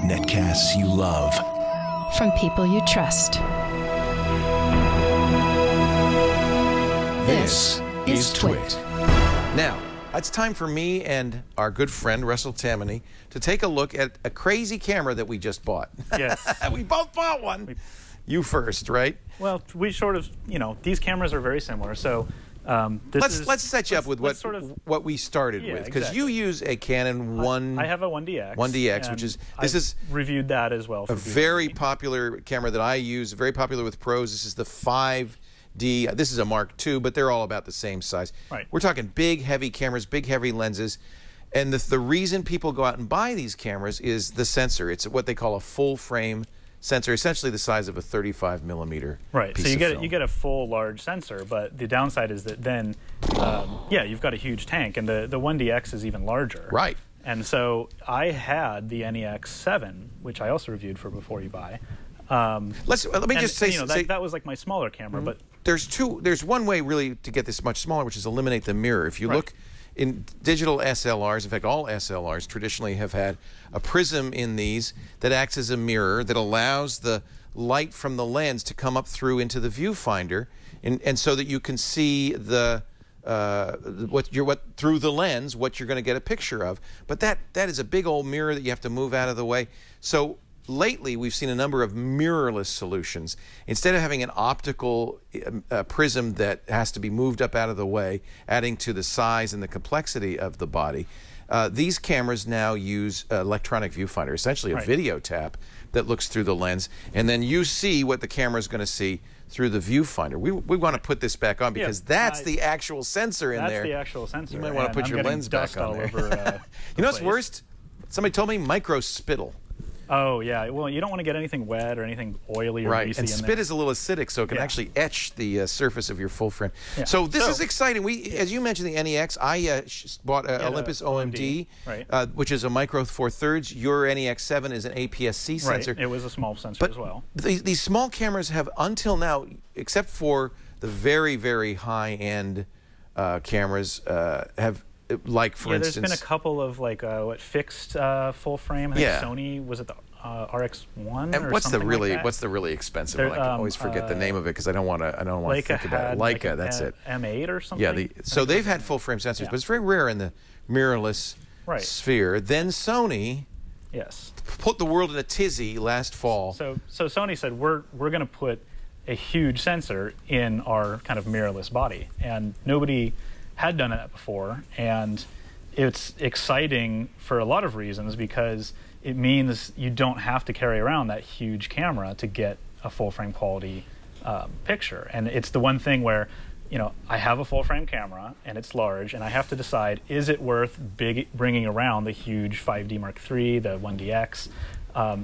Netcasts you love. From people you trust. This is Twit. Now, it's time for me and our good friend, Russell Tammany, to take a look at a crazy camera that we just bought. Yes. We both bought one. You first, right? Well, we sort of, these cameras are very similar. So let's set you up with what we started with, because exactly. you use a Canon I have a 1DX. 1DX, which is I've reviewed that as well. A very popular camera that I use, very popular with pros. This is the 5D. This is a Mark II, but they're all about the same size. Right. We're talking big, heavy cameras, big, heavy lenses. And the reason people go out and buy these cameras is the sensor. It's what they call a full-frame sensor, essentially the size of a 35mm right. piece So of film. you get a full large sensor, but the downside is that then, you've got a huge tank, and the 1DX is even larger. Right. And so I had the NEX7, which I also reviewed for Before You Buy. Let me just say, that was like my smaller camera, but there's one way really to get this much smaller, which is eliminate the mirror. If you look in digital SLRs, in fact, all SLRs traditionally have had a prism in these that acts as a mirror that allows the light from the lens to come up through into the viewfinder, and so that you can see the through the lens what you're going to get a picture of. But that is a big old mirror that you have to move out of the way. So lately, we've seen a number of mirrorless solutions. Instead of having an optical prism that has to be moved up out of the way, adding to the size and the complexity of the body, these cameras now use electronic viewfinder, essentially a video tap that looks through the lens, and then you see what the camera is going to see through the viewfinder. We want to put this back on because that's the actual sensor in there. That's the actual sensor. You might want to put your lens back on there. You know what's worst? Somebody told me micro spittle. Oh, yeah. Well, you don't want to get anything wet or anything oily or greasy and in spit there. is a little acidic, so it can actually etch the surface of your full frame. Yeah. So this is exciting. As you mentioned, the NEX, I bought an Olympus OMD, which is a micro four thirds. Your NEX7 is an APS-C sensor. It was a small sensor as well. These small cameras have, until now, except for the very, very high-end cameras, have... Like, for instance... there's been a couple of, fixed full frame. I think Sony, was it the RX1 and or what's something like that? What's the really expensive one? I can always forget the name of it because I don't want to think about it. Leica, that's it. M8 or something? Yeah, so they've had full frame sensors, but it's very rare in the mirrorless sphere. Then Sony put the world in a tizzy last fall. So Sony said, we're going to put a huge sensor in our kind of mirrorless body, and nobody had done that before, and it's exciting for a lot of reasons because it means you don't have to carry around that huge camera to get a full frame quality picture. And it's the one thing where, I have a full frame camera and it's large, and I have to decide, is it worth bringing around the huge 5D Mark III, the 1DX,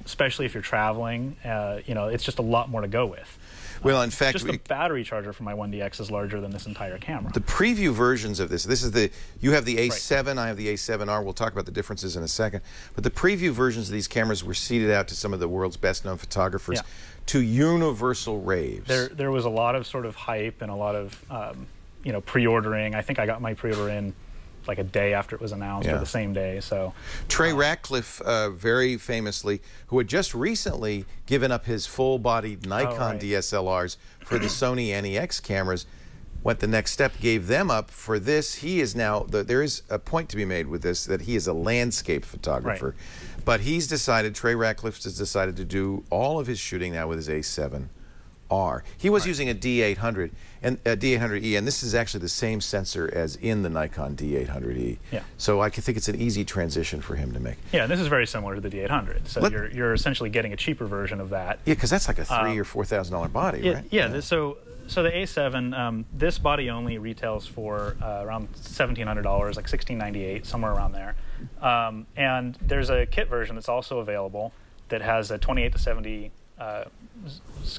especially if you're traveling. It's just a lot more to go with. Well, in fact, just the battery charger for my 1DX is larger than this entire camera. The preview versions of this is you have the A7, I have the A7R. We'll talk about the differences in a second. But the preview versions of these cameras were seeded out to some of the world's best-known photographers to universal raves. There was a lot of sort of hype and a lot of pre-ordering. I think I got my pre-order in like a day after it was announced, or the same day. So Trey Ratcliffe, very famously, who had just recently given up his full-bodied Nikon DSLRs for the Sony NEX cameras, went the next step, gave them up for this. He is now, there is a point to be made with this, that he is a landscape photographer. But he's decided, Trey Ratcliffe has decided to do all of his shooting now with his A7R. He was using a D800 and a D800E, and this is actually the same sensor as in the Nikon D800E. So I think it's an easy transition for him to make. Yeah, this is very similar to the D800. So you're essentially getting a cheaper version of that. Yeah, because that's like a $3,000 or $4,000 body, right? Yeah. So the A7, this body only retails for around $1,700, like $1,698, somewhere around there. And there's a kit version that's also available that has a 28 to 70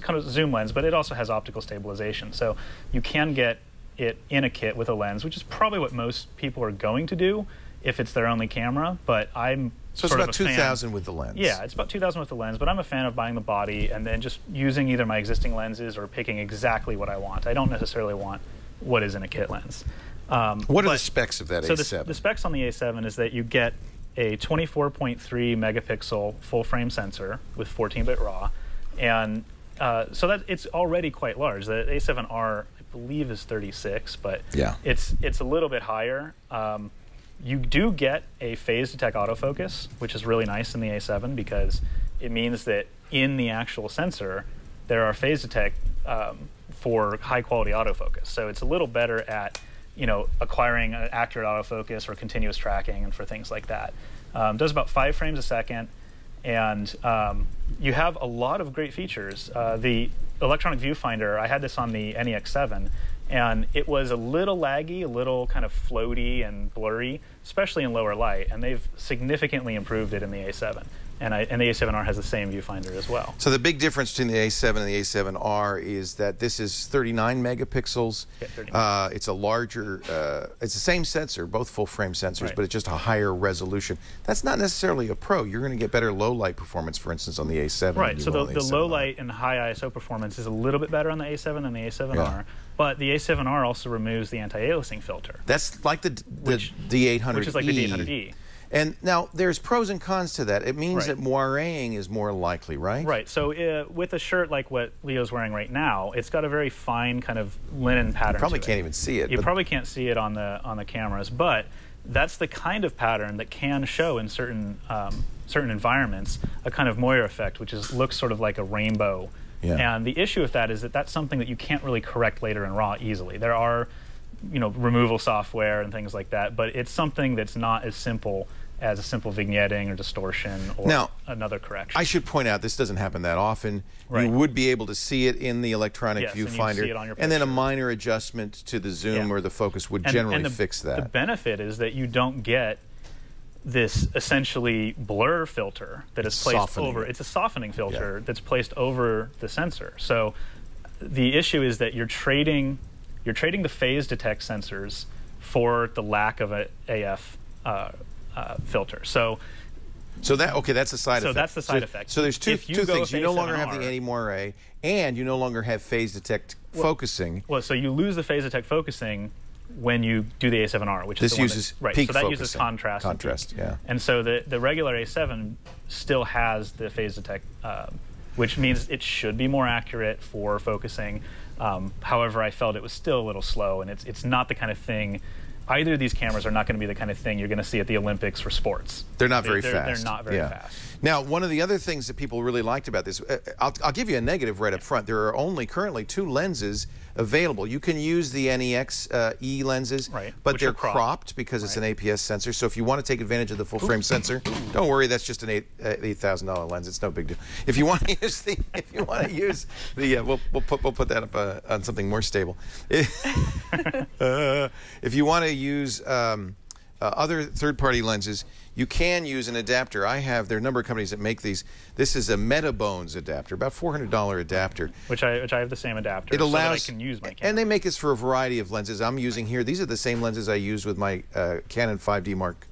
kind of zoom lens, but it also has optical stabilization. So you can get it in a kit with a lens, which is probably what most people are going to do if it's their only camera. But I'm so it's about $2,000 with the lens. Yeah, it's about $2,000 with the lens. But I'm a fan of buying the body and then just using either my existing lenses or picking exactly what I want. I don't necessarily want what is in a kit lens. What are the specs of that A7? So the specs on the A7 is that you get a 24.3 megapixel full frame sensor with 14-bit RAW, and so that it's already quite large. The A7R, I believe, is 36, but yeah, it's a little bit higher. You do get a phase detect autofocus, which is really nice in the A7 because it means that in the actual sensor there are phase detect for high quality autofocus. So it's a little better at acquiring an accurate autofocus or continuous tracking and for things like that. Does about 5 frames a second, and you have a lot of great features. The electronic viewfinder, I had this on the NEX7, and it was a little laggy, a little kind of floaty and blurry, especially in lower light, and they've significantly improved it in the A7. And the A7R has the same viewfinder as well. So the big difference between the A7 and the A7R is that this is 39 megapixels. Yeah, 39. It's a larger, it's the same sensor, both full frame sensors, Right. but it's just a higher resolution. That's not necessarily a pro. You're going to get better low light performance, for instance, on the A7. Right, than so you will on the low A7R. light and high ISO performance is a little bit better on the A7 than the A7R, Yeah. but the A7R also removes the anti-aliasing filter. That's like the D800E. Which is like the D800E. And now there's pros and cons to that. It means Right. that moiréing is more likely, right? Right, so with a shirt like what Leo's wearing right now, it's got a very fine kind of linen pattern. You probably to can't it. even see it. You but probably can't see it on the cameras, but that's the kind of pattern that can show in certain environments a kind of moire effect, which looks sort of like a rainbow. Yeah. And the issue with that is that that's something that you can't really correct later in RAW easily. There are, removal software and things like that, but it's something that's not as simple as a simple vignetting or distortion or now, another correction. I should point out this doesn't happen that often. Right. You would be able to see it in the electronic Yes, and you'd viewfinder, see it on your and then a picture. minor adjustment to the zoom Yeah. or the focus would generally fix that. The benefit is that you don't get this essentially blur filter that is placed Softening over. it. It's a softening filter that's placed over the sensor. So the issue is that you're trading the phase detect sensors for the lack of a AF filter. So that's a side effect. So that's the side effect. So there's two If you things. go You no longer have the A7R anti-moire, and you no longer have phase detect focusing. Well, so you lose the phase detect focusing when you do the A7R, which is This the one uses right. peak So that uses focusing. contrast. and Contrast, peak. yeah. And so the regular A7 still has the phase detect, which means it should be more accurate for focusing. However, I felt it was still a little slow, and it's not the kind of thing. Either of these cameras are not going to be the kind of thing you're going to see at the Olympics for sports. They're not very They're fast. not very fast. Now, one of the other things that people really liked about this, I'll give you a negative right up front. There are only currently 2 lenses available. You can use the NEX E lenses, Right, but which they're are cropped. cropped because it's an APS sensor. So if you want to take advantage of the full frame sensor, don't worry, that's just an $8,000 lens. It's no big deal. If you want to use we'll put that up on something more stable. If you want to use other third-party lenses, you can use an adapter. There are a number of companies that make these. This is a MetaBones adapter, about $400 adapter. Which I have the same adapter. It allows, so that I can use my camera. and they make this for a variety of lenses. I'm using here. These are the same lenses I use with my Canon 5D Mark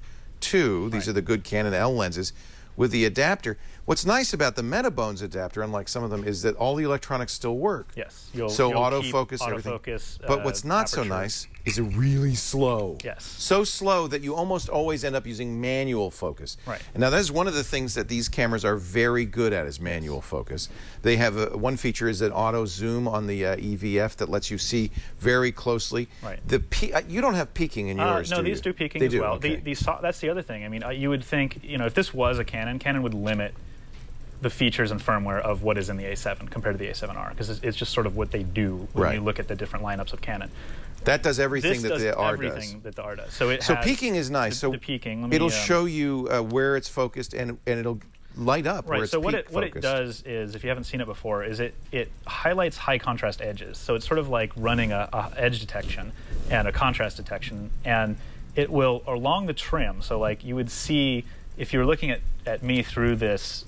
II. These are the good Canon L lenses with the adapter. What's nice about the MetaBones adapter, unlike some of them, is that all the electronics still work. Yes. So you'll autofocus, keep everything. autofocus, But what's not so aperture. nice is it really slow. Yes. So slow that you almost always end up using manual focus. Right. And now that is one of the things that these cameras are very good at is manual focus. They have one feature is an auto zoom on the EVF that lets you see very closely. Right. You don't have peaking in yours, No, do these you? do peaking They as do, well. okay. That's the other thing. I mean, you would think, if this was a Canon would limit the features and firmware of what is in the A7 compared to the A7R, because it's just sort of what they do when you look at the different lineups of Canon. That does everything This that does the R everything does. that the R does. So So peaking is nice. The peaking. It'll show you where it's focused, and it'll light up where Right. it's So peak what it focused. does is, if you haven't seen it before, is it highlights high contrast edges. So it's sort of like running a edge detection and a contrast detection, and it will along the trim. So like you would see if you were looking at me through this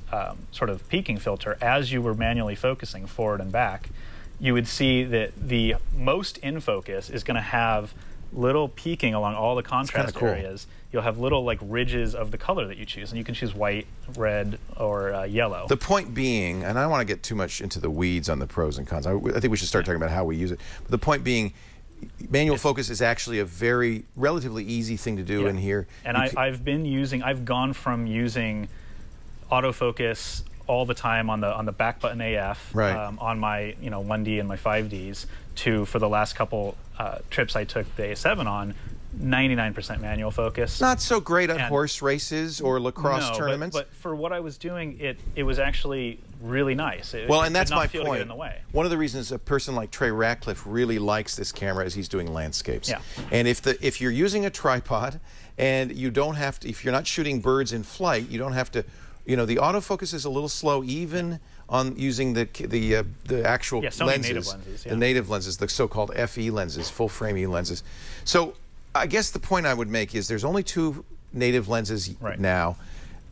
sort of peaking filter as you were manually focusing forward and back, you would see that the most in focus is going to have little peaking along all the contrast cool. areas. You'll have little like ridges of the color that you choose, and you can choose white, red, or yellow. The point being, and I don't want to get too much into the weeds on the pros and cons. I think we should start talking about how we use it. But the point being, manual focus is actually a relatively easy thing to do in here. And I've gone from using autofocus all the time on the back button AF on my 1D and my 5Ds to, for the last couple trips I took the A7 on, 99% manual focus. Not so great on horse races or lacrosse tournaments. But for what I was doing, it was actually really nice. And that's my point. In the way. One of the reasons a person like Trey Ratcliffe really likes this camera is he's doing landscapes. Yeah. And if you're using a tripod and you don't have to, if you're not shooting birds in flight, you don't have to, the autofocus is a little slow even on using the actual Sony lenses, native lenses, the native lenses, the so-called FE lenses, full frame E lenses. So I guess the point I would make is there's only 2 native lenses now.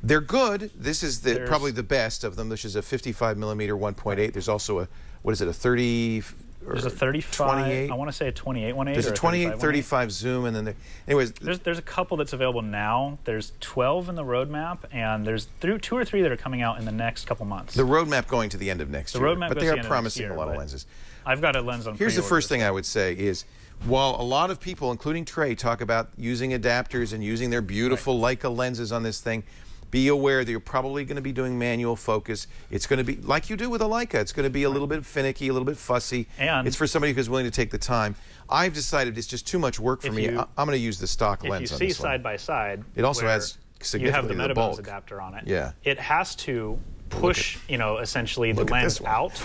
They're good. This is probably the best of them. This is a 55mm 1.8. There's also a, what is it, a 30? There's a 35. 28. I want to say a 28 1.8. There's a 28 35 zoom, and then anyways. There's a couple that's available now. There's 12 in the roadmap, and there's 2 or 3 that are coming out in the next couple months. The roadmap going to the end of next year. Roadmap but goes they to are the promising end of a lot year, of lenses. I've got a lens on. Here's the first thing I would say is, while a lot of people, including Trey, talk about using adapters and using their beautiful Leica lenses on this thing, be aware that you're probably going to be doing manual focus. It's going to be, like you do with a Leica, it's going to be a little bit finicky, a little bit fussy. And it's for somebody who's willing to take the time. I've decided it's just too much work for me. I'm going to use the stock lens on this one. If you see side by side, it also has significantly you have the bulk. Metabose adapter on it. Yeah. It has to push, essentially the lens out.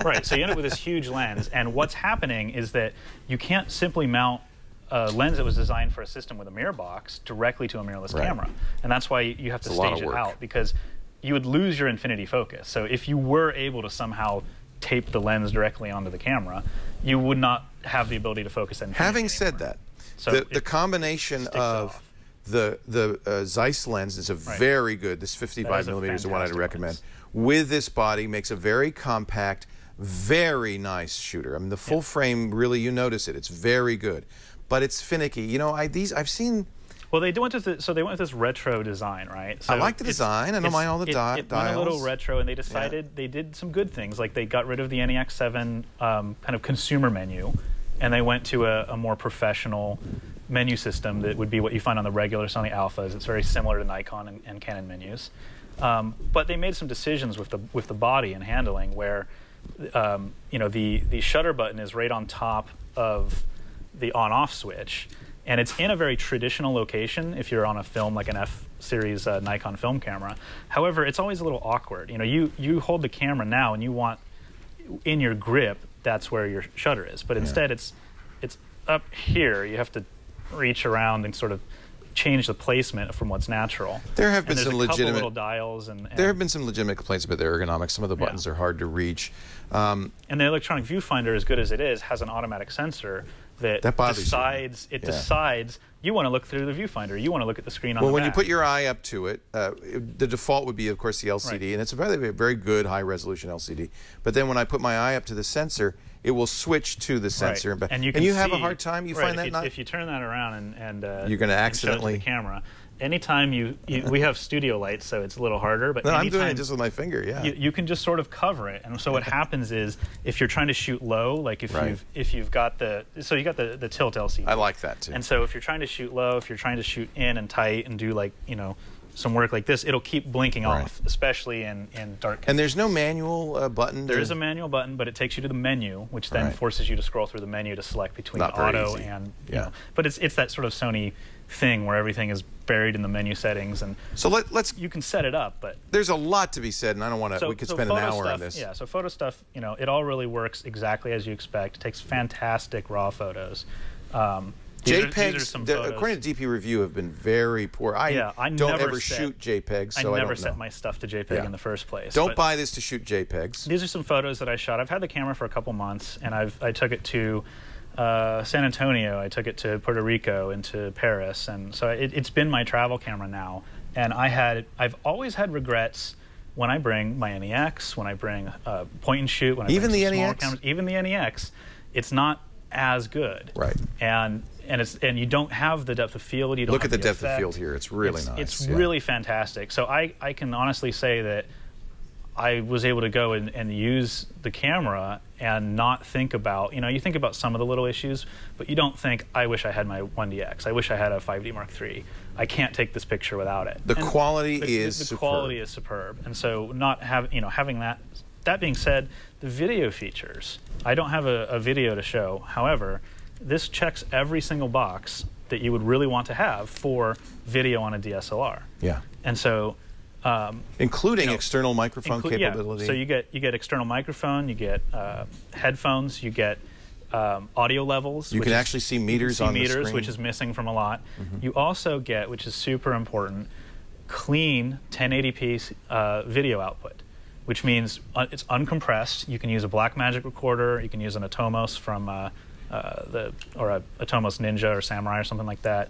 Right, so you end up with this huge lens, and what's happening is that you can't simply mount a lens that was designed for a system with a mirror box directly to a mirrorless camera. And that's why you have to stage it out, because you would lose your infinity focus. So if you were able to somehow tape the lens directly onto the camera, you would not have the ability to focus infinity Having said that, so the combination of the Zeiss lens is a very good, this 55mm is the one I'd recommend, with this body makes a very compact, very nice shooter. I mean, the full frame, really, you notice it. It's very good. But it's finicky. I've seen. Well, they went with they went with this retro design, right? So I like the design. I don't mind all the dials. It went a little retro, and they decided they did some good things. Like they got rid of the NEX7 kind of consumer menu, and they went to a more professional menu system that would be what you find on the regular Sony Alphas. It's very similar to Nikon and Canon menus, but they made some decisions with the body and handling where, the shutter button is right on top of the on-off switch, and it's in a very traditional location if you're on a film like an F series Nikon film camera. However, it's always a little awkward. You hold the camera now and you want in your grip, that's where your shutter is, but instead it's up here. You have to reach around and sort of change the placement from what's natural. There have been some legitimate little dials, and there have been some legitimate complaints about the ergonomics. Some of the buttons are hard to reach. And the electronic viewfinder, as good as it is, has an automatic sensor that decides you want to look through the viewfinder. You want to look at the screen on the back. When you put your eye up to it, the default would be, of course, the LCD, and it's a very good high-resolution LCD. But then when I put my eye up to the sensor, it will switch to the sensor. And you have a hard time. You find that if you turn that around and you're going to accidentally the camera. Anytime we have studio lights, so it's a little harder. But I'm doing it just with my finger. Yeah, you can just sort of cover it. And so what happens is, if you're trying to shoot low, like if you've got the tilt LCD. I like that too. And so if you're trying to shoot low, if you're trying to shoot in and tight and do some work like this, it'll keep blinking off, especially in dark conditions. And there's no manual button? There is a manual button, but it takes you to the menu, which then forces you to scroll through the menu to select between auto and, But it's that sort of Sony thing where everything is buried in the menu settings. And so you can set it up, but there's a lot to be said, and I don't want to, we could spend an hour on this. Yeah, so photo stuff, it all really works exactly as you expect. It takes fantastic raw photos. JPEGs, according to DP Review, have been very poor. I don't ever shoot JPEGs, so I never set my stuff to JPEG in the first place. Don't buy this to shoot JPEGs. These are some photos that I shot. I've had the camera for a couple months, and I took it to San Antonio. I took it to Puerto Rico and to Paris, and so it's been my travel camera now. And I've always had regrets when I bring my NEX, when I bring point and shoot, when I bring some smaller cameras, even the NEX. It's not as good, and you don't have the depth of field. You don't look at the depth effect. of field here. It's really nice. It's really fantastic. So I can honestly say that I was able to go and use the camera and not think about, you think about some of the little issues, but you don't think, I wish I had my 1DX. I wish I had a 5D Mark III. I can't take this picture without it. The quality is the superb. quality is superb. And so not having that. That being said, the video features, I don't have a video to show. However, this checks every single box that you would really want to have for video on a DSLR. Yeah. And so including external microphone capability. Yeah. So you get external microphone, you get headphones, you get audio levels. You can actually see meters on the screen, which is missing from a lot. You also get, which is super important, clean 1080p video output, which means it's uncompressed. You can use a Blackmagic recorder. You can use an Atomos from a Atomos Ninja or Samurai or something like that.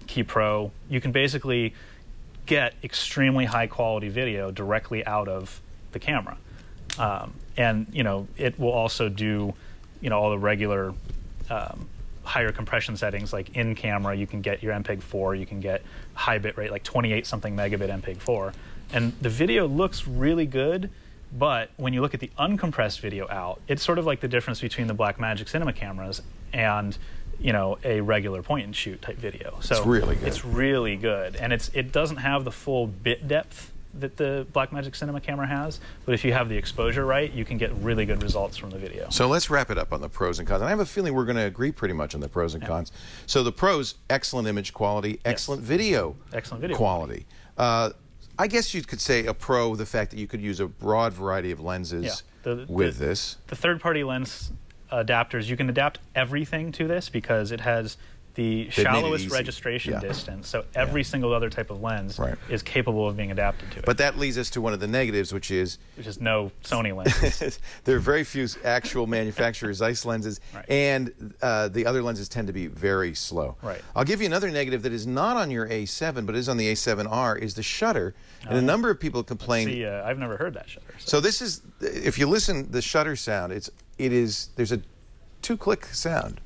Key Pro. You can basically get extremely high quality video directly out of the camera, and it will also do all the regular higher compression settings, like in camera you can get your MPEG-4, you can get high bit rate like 28 something megabit MPEG-4, and the video looks really good. But when you look at the uncompressed video out, it's sort of like the difference between the Blackmagic cinema cameras and a regular point-and-shoot type video. So it's really good. It's really good, and it doesn't have the full bit depth that the Blackmagic cinema camera has. But if you have the exposure right, you can get really good results from the video. So let's wrap it up on the pros and cons. And I have a feeling we're going to agree pretty much on the pros and cons. So the pros: excellent image quality, excellent video, quality. I guess you could say a pro, the fact that you could use a broad variety of lenses with this. The third-party lens adapters, you can adapt everything to this because it has the shallowest registration distance, so every single other type of lens is capable of being adapted to it. But that leads us to one of the negatives, which is no Sony lenses. There are very few actual manufacturers' Zeiss lenses, and the other lenses tend to be very slow. I'll give you another negative that is not on your A7, but is on the A7R, is the shutter. And a number of people complain. See, I've never heard that shutter. So this is, if you listen, the shutter sound, there's a 2-click sound.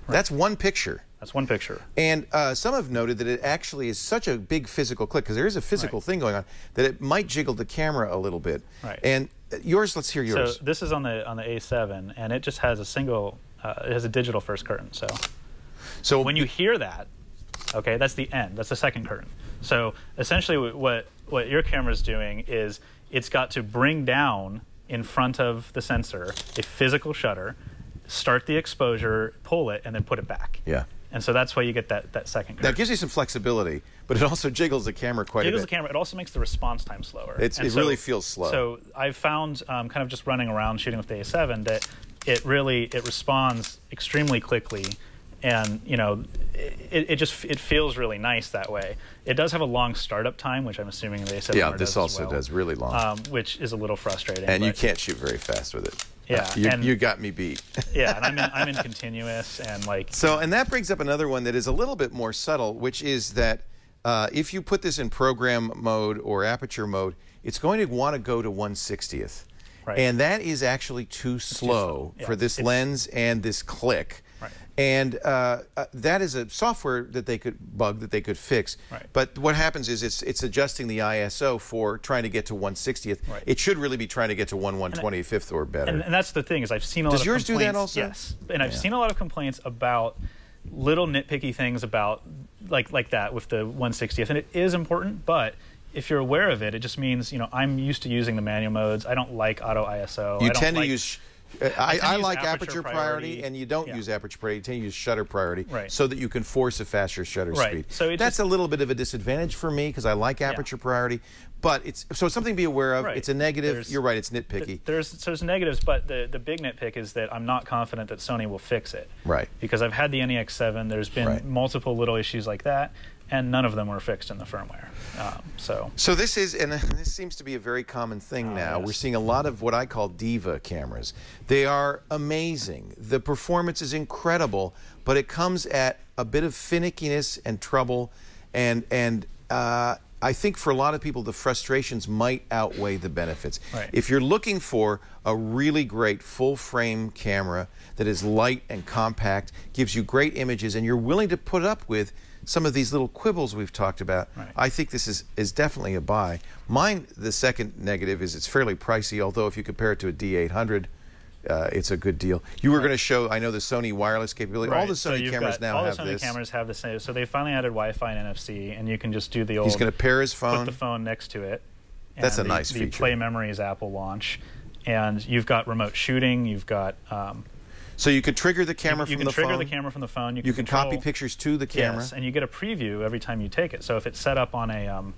That's one picture. That's one picture. And some have noted that it actually is such a big physical click, because there is a physical thing going on, that it might jiggle the camera a little bit. And yours, let's hear yours. So this is on the A7, and it just has a single, it has a digital first curtain. So when you hear that, okay, that's the end. That's the second curtain. So essentially what your camera is doing is it's got to bring down in front of the sensor a physical shutter, start the exposure, pull it, and then put it back. Yeah. And so that's why you get that second curve. That gives you some flexibility, but it also jiggles the camera quite a bit. Jiggles the camera. It also makes the response time slower. It really feels slow. So I've found, kind of just running around shooting with the A7, that it responds extremely quickly, and it feels really nice that way. It does have a long startup time, which I'm assuming the A7R this also does really long, which is a little frustrating. And you can't shoot very fast with it. Yeah, you got me beat. Yeah, and I'm in continuous, and and that brings up another one that is a little bit more subtle, which is that if you put this in program mode or aperture mode, it's going to want to go to 1/60th, and that is actually too slow for this lens and this click. And that is a software that they could fix. But what happens is it's adjusting the ISO for trying to get to 1/60th. It should really be trying to get to 1/125th or better. And that's the thing, is I've seen a lot of complaints. Does yours do that also? Yes. And I've seen a lot of complaints about little nitpicky things about like that with the 1/60th. And it is important, but if you're aware of it, it just means, I'm used to using the manual modes. I don't like auto ISO. You tend to use... I like aperture priority, and you don't use aperture priority. You tend to use shutter priority, so that you can force a faster shutter speed. So that's a little bit of a disadvantage for me, because I like aperture priority. But it's something to be aware of. It's a negative. You're right. It's nitpicky. There's negatives, but the big nitpick is that I'm not confident that Sony will fix it. Because I've had the NEX7. There's been multiple little issues like that, and none of them were fixed in the firmware. So this is, and this seems to be a very common thing now. We're seeing a lot of what I call diva cameras. They are amazing. The performance is incredible, but it comes at a bit of finickiness and trouble, and I think for a lot of people, the frustrations might outweigh the benefits. Right. If you're looking for a really great full-frame camera that is light and compact, gives you great images, and you're willing to put up with some of these little quibbles we've talked about, right, I think this is definitely a buy. Mine, the second negative is it's fairly pricey, although if you compare it to a D800, it's a good deal. You were going to show, I know, the Sony wireless capability. Right. All the Sony cameras now have this. All the Sony cameras have the same. So they finally added Wi-Fi and NFC, and you can just do the old... He's going to pair his phone. Put the phone next to it. That's a nice feature. The Play Memories app will launch. And you've got remote shooting. You've got... so you could trigger the camera from the phone? You can trigger the camera from the phone. You can copy pictures to the camera? Yes, and you get a preview every time you take it. So if it's set up on a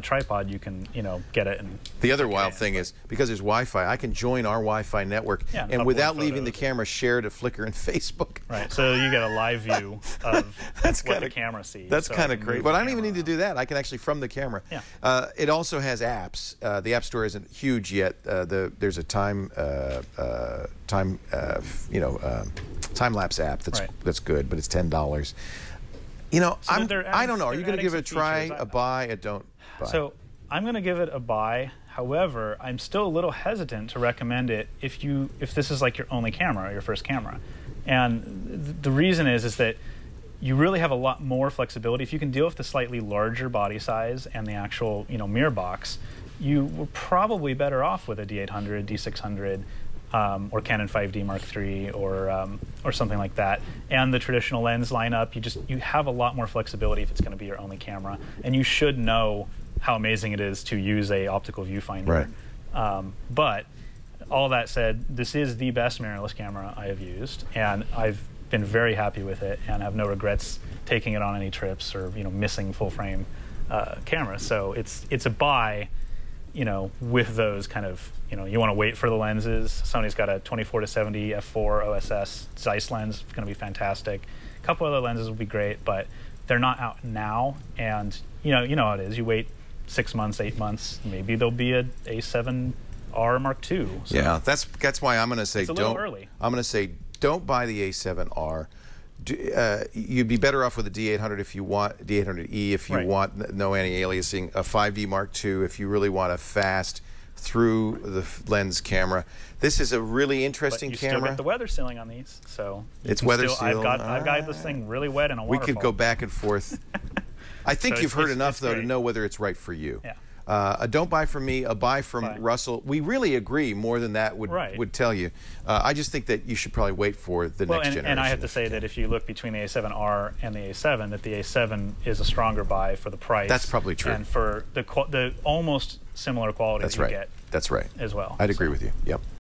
tripod, you can, get it. And the other wild thing is, because there's Wi-Fi, I can join our Wi-Fi network, and without leaving the camera, share to Flickr and Facebook. Right, so you get a live view of what the camera sees. That's kind of great. But I don't even need to do that. I can actually from the camera. Yeah. It also has apps. The App Store isn't huge yet. There's a time-lapse app that's good, but it's $10. So I don't know. Are you going to give it a try, a buy, a don't buy? So I'm going to give it a buy. However, I'm still a little hesitant to recommend it if this is like your only camera or your first camera. And the reason is that you really have a lot more flexibility. If you can deal with the slightly larger body size and the actual mirror box, you were probably better off with a D800, D600, or Canon 5D Mark III, or something like that. And the traditional lens lineup, you have a lot more flexibility if it's going to be your only camera, and you should know how amazing it is to use a optical viewfinder. Right. But all that said, this is the best mirrorless camera I have used, and I've been very happy with it, and have no regrets taking it on any trips or missing full frame cameras. So it's a buy. With those kind of, you want to wait for the lenses. Sony's got a 24-70 f4 OSS Zeiss lens. It's going to be fantastic. A couple other lenses will be great, but they're not out now. And you know how it is. You wait 6 months, 8 months, maybe there'll be a A7R Mark II. So yeah, that's why I'm going to say it's a little early. I'm going to say don't buy the A7R. You'd be better off with a D800 if you want D800E if you want no anti-aliasing, a 5D Mark II if you really want a fast through the lens camera. This is a really interesting camera. Still get the weather sealing on these, so it's weather sealed. I've got this thing really wet in a waterfall. We could go back and forth. I think you've heard enough though to know whether it's right for you. Yeah. A don't buy from me, a buy from Russell. We really agree more than that would tell you. I just think that you should probably wait for the next generation. And I have to say that if you look between the A7R and the A7, that the A7 is a stronger buy for the price. That's probably true. And for the almost similar quality that you get. That's right. As well. I'd agree with you. Yep.